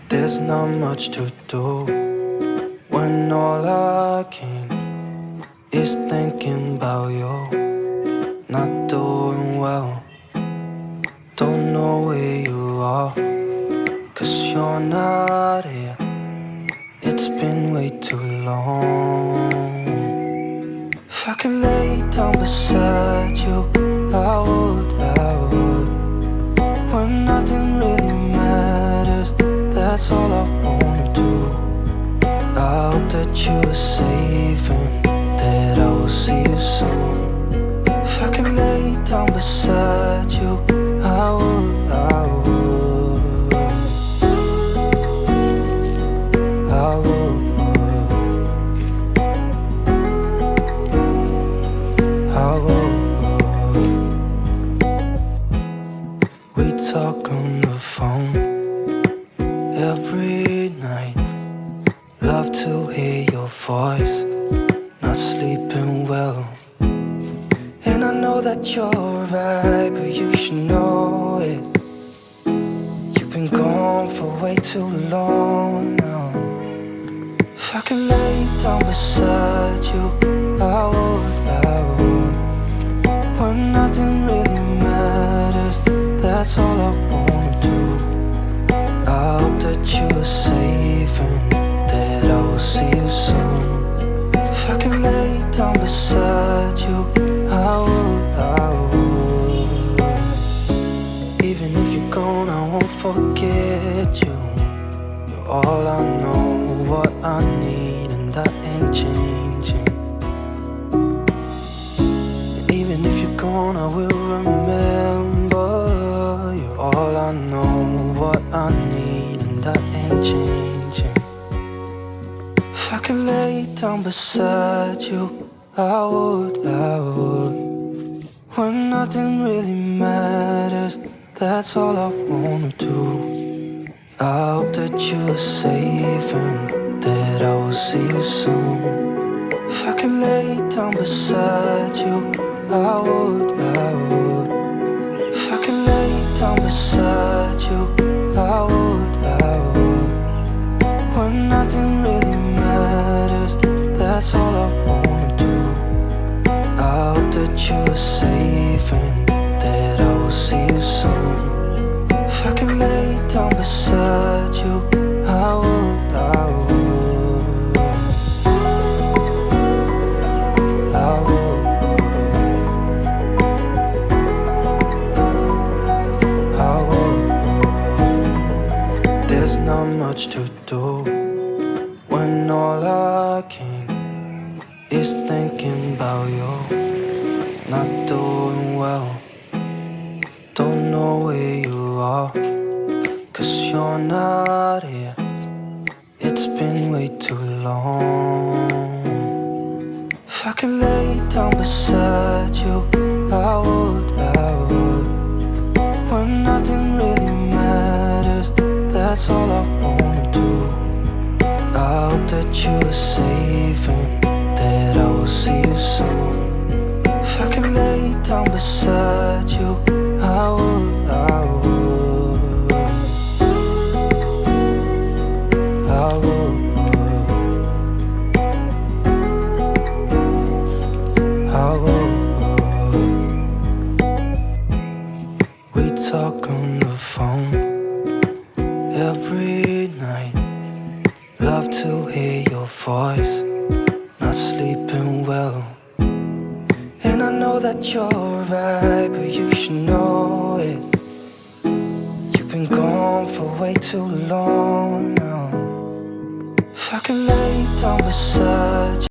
There's not much to do when all I can is thinking about you. Not doing well, don't know where you are, 'cause you're not here. It's been way too long. If I could lay down beside you, I would. When nothing really matters, that's all I wanna do. I hope that you are safe and that I will see you soon. If I could lay down beside you, I would. I would. We talk on the phone every night. Love to hear your voice. Not sleeping well, and I know that you're right, but you should know it. You've been gone for way too long now. If I could lay down beside you, I would. When nothing really matters, that's all I wanna do. I hope that you are safe and that I will see you soon. If I could lay down beside you, I would. Even if you're gone, I won't forget you. You're all I know, what I need, and that ain't changing. And even if you're gone, I will remember. You're all I know, what I need, and that ain't changing. If I could lay down beside you, I would. When nothing really matters, that's all I wanna do. I hope that you are safe and that I will see you soon. If I could lay down beside you, I would. If I could lay down beside you, I would. When nothing really matters, that's all I wanna do. I hope that you are safe and that I will see you soon. If I could lay down beside you, I would. I would. There's not much to do when all I can is thinking about you. Not doing well, don't know where you are, 'cause you're not here. It's been way too long. If I could lay down beside you, I would. When nothing really matters, that's all I wanna do. I hope that you are safe and that I will see you soon. If I could lay down beside you, I would. We talk on the phone every night. Love to hear your voice. Not sleeping well, and I know that you're right, but you should know it. You've been gone for way too long now. If I could lay down beside you,